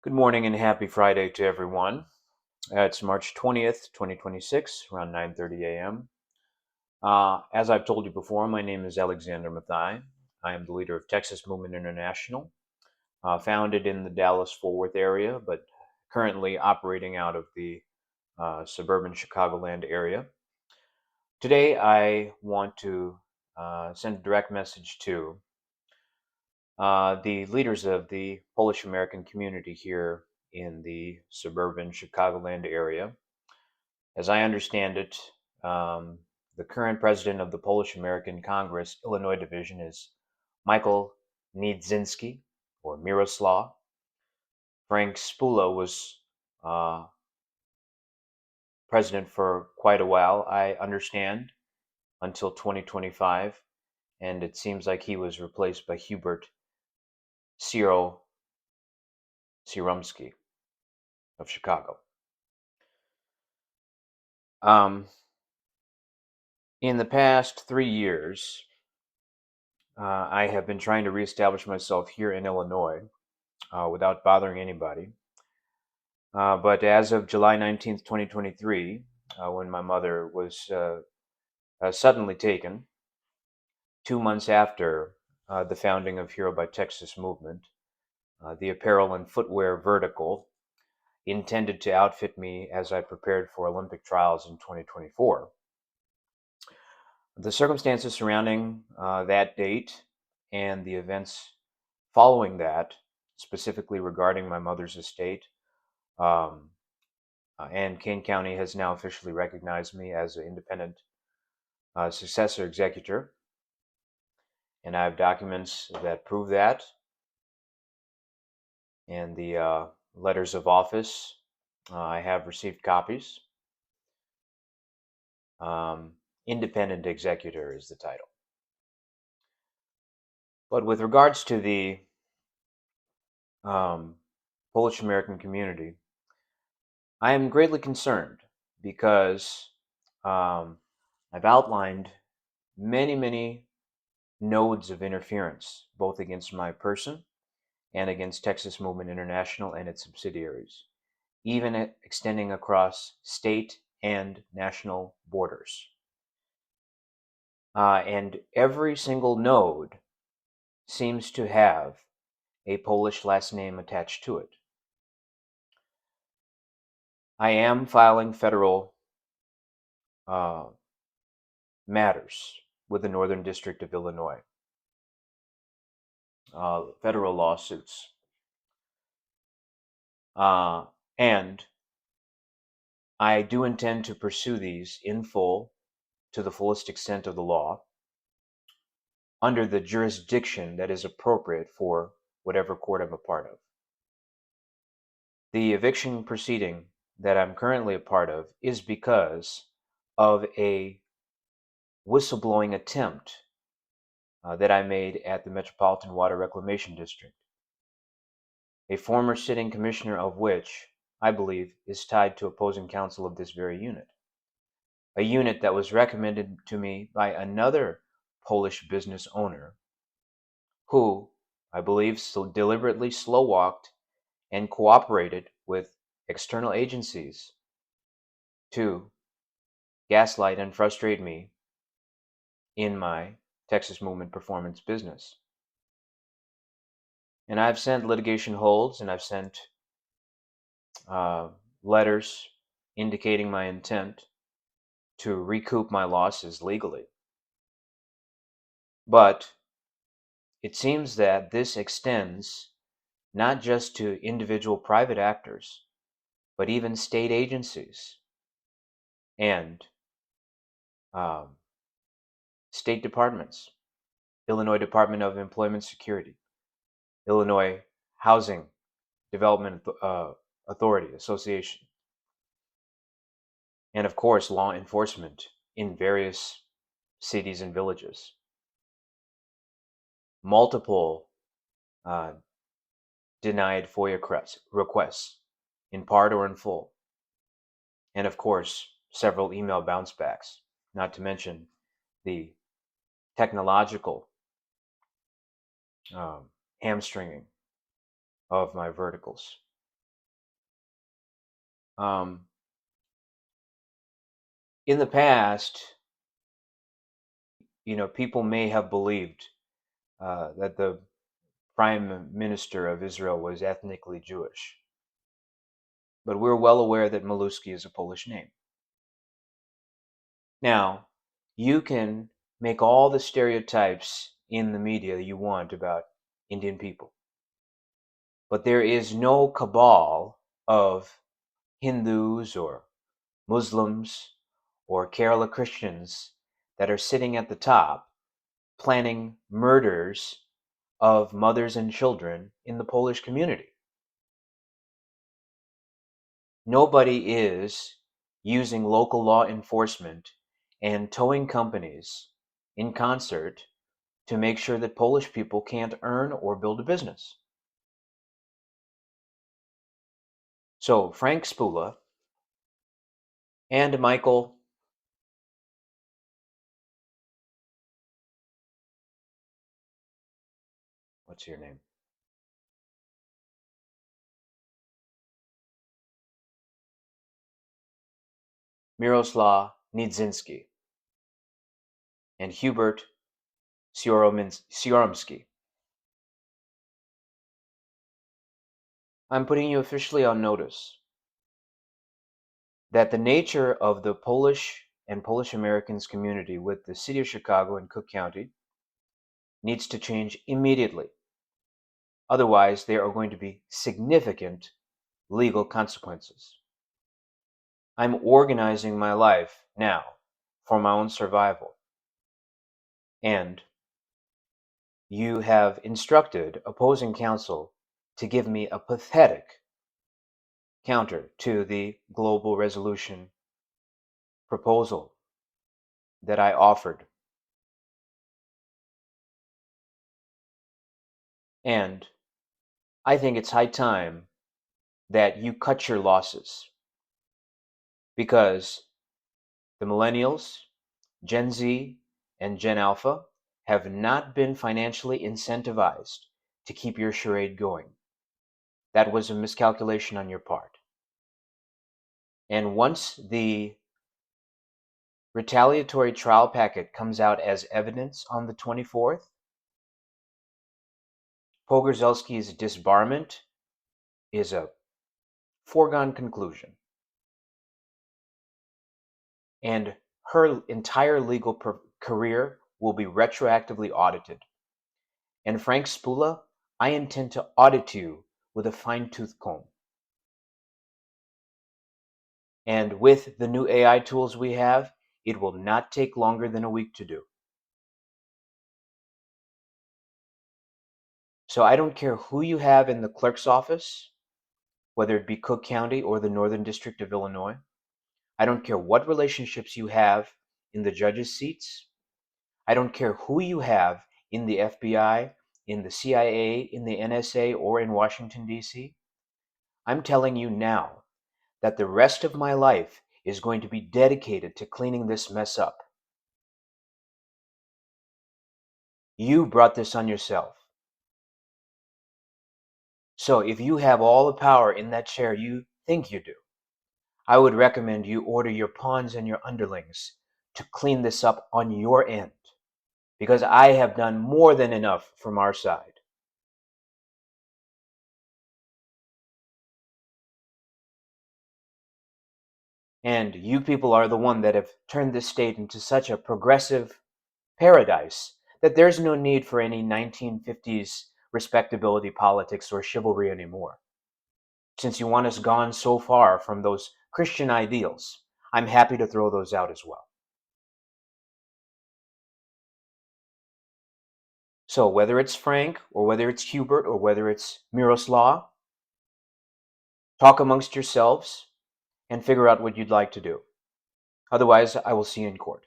Good morning and happy Friday to everyone. It's March 20th, 2026, around 9:30 a.m. As I've told you before, my name is Alexander Mathai. I am the leader of Texas Movement International, founded in the Dallas-Fort Worth area, but currently operating out of the suburban Chicagoland area. Today, I want to send a direct message to the leaders of the Polish American community here in the suburban Chicagoland area. As I understand it, the current president of the Polish American Congress Illinois Division is Michael Niedzinski, or Mirosław. Frank Spula was uh, president for quite a while, I understand, until 2025, and it seems like he was replaced by Hubert Cioromsky of Chicago. Um, in the past 3 years, I have been trying to reestablish myself here in Illinois without bothering anybody. But as of July 19th, 2023, when my mother was suddenly taken, 2 months after the founding of Hero by Texas movement, the apparel and footwear vertical intended to outfit me as I prepared for Olympic trials in 2024. The circumstances surrounding that date and the events following that, specifically regarding my mother's estate, um, and Kane County has now officially recognized me as an independent successor executor, and I have documents that prove that, and the letters of office. I have received copies. Um, Independent executor is the title. But with regards to the um, Polish American community, I am greatly concerned because I've outlined many nodes of interference, both against my person and against Texas Movement International and its subsidiaries, even extending across state and national borders. And every single node seems to have a Polish last name attached to it. I am filing federal uh, matters with the Northern District of Illinois, federal lawsuits. And I do intend to pursue these in full to the fullest extent of the law under the jurisdiction that is appropriate for whatever court I'm a part of. The eviction proceeding that I'm currently a part of is because of a whistleblowing attempt that I made at the Metropolitan Water Reclamation District, a former sitting commissioner of which, I believe, is tied to opposing counsel of this very unit. A unit that was recommended to me by another Polish business owner who, I believe, so deliberately slow-walked and cooperated with external agencies to gaslight and frustrate me in my Texas Movement Performance business. And I've sent litigation holds and I've sent letters indicating my intent to recoup my losses legally. But it seems that this extends not just to individual private actors, but even state agencies and um, state departments, Illinois Department of Employment Security, Illinois Housing Development Authority Association, and of course, law enforcement in various cities and villages. Multiple uh, denied FOIA requests, in part or in full, and of course, several email bounce backs, not to mention the technological hamstringing of my verticals. In the past, people may have believed that the Prime Minister of Israel was ethnically Jewish, but we're well aware that Maluski is a Polish name. Now, you can make all the stereotypes in the media you want about Indian people, but there is no cabal of Hindus or Muslims or Kerala Christians that are sitting at the top planning murders of mothers and children in the Polish community. Nobody is using local law enforcement and towing companies in concert to make sure that Polish people can't earn or build a business. So Frank Spula and Michael, what's your name? Mirosław Niedzinski and Hubert Cioromsky. I'm putting you officially on notice that the nature of the Polish and Polish Americans community with the city of Chicago and Cook County needs to change immediately. Otherwise, there are going to be significant legal consequences. I'm organizing my life now for my own survival. And you have instructed opposing counsel to give me a pathetic counter to the global resolution proposal that I offered. And I think it's high time that you cut your losses, because the millennials, Gen Z, and Gen Alpha have not been financially incentivized to keep your charade going. That was a miscalculation on your part. And once the retaliatory trial packet comes out as evidence on the 24th, Pogorzelski's disbarment is a foregone conclusion. And her entire legal career will be retroactively audited. And Frank Spula, I intend to audit you with a fine-tooth comb. And with the new AI tools we have, it will not take longer than a week to do. So I don't care who you have in the clerk's office, whether it be Cook County or the Northern District of Illinois. I don't care what relationships you have in the judges' seats. I don't care who you have in the FBI, in the CIA, in the NSA, or in Washington, D.C. I'm telling you now that the rest of my life is going to be dedicated to cleaning this mess up. You brought this on yourself. So if you have all the power in that chair you think you do, I would recommend you order your pawns and your underlings to clean this up on your end, because I have done more than enough from our side. And you people are the one that have turned this state into such a progressive paradise that there's no need for any 1950s respectability politics or chivalry anymore. Since you want us gone so far from those Christian ideals, I'm happy to throw those out as well. So whether it's Frank, or whether it's Hubert, or whether it's Mirosław, talk amongst yourselves and figure out what you'd like to do. Otherwise, I will see you in court.